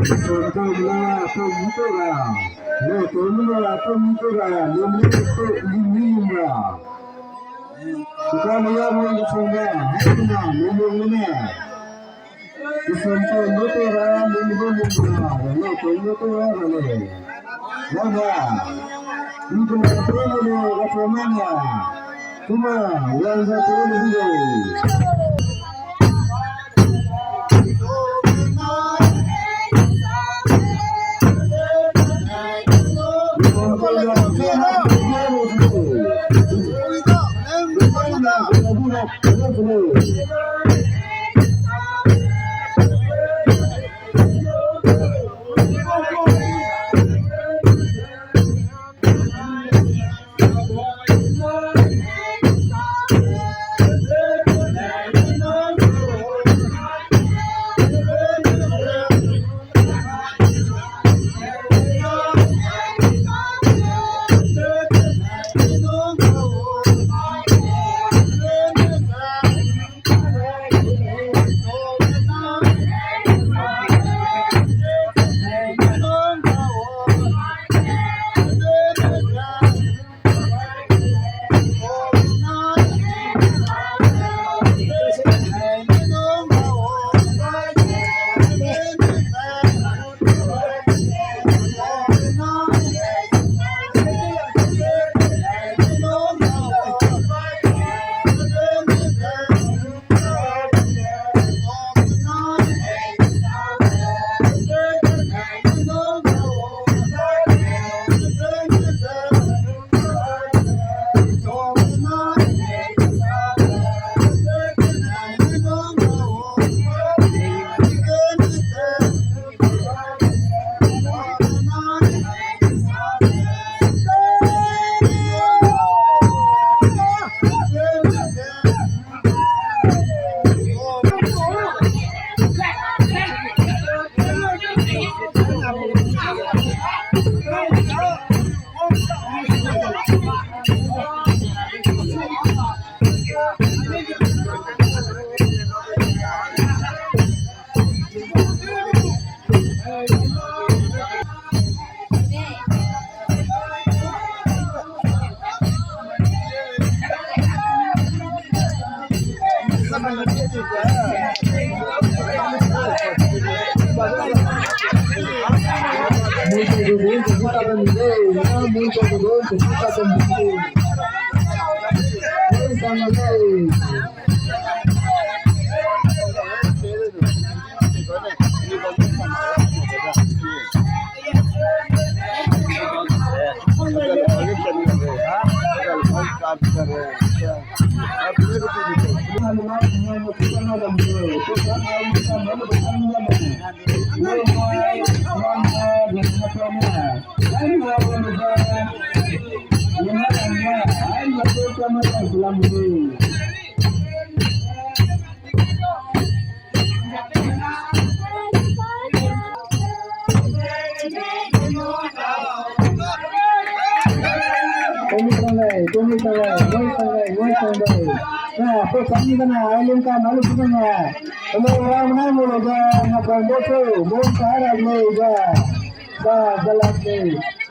Sonto mula to mito raya. No to mula to mito raya. Limli to limli raya. Kita lihat mula songa. Hakuna limli mula. Sonto mito raya limli mula. No to mito raya le. Wala. Itu mula mula rasanya. Cuma yang satu dulu. Nah,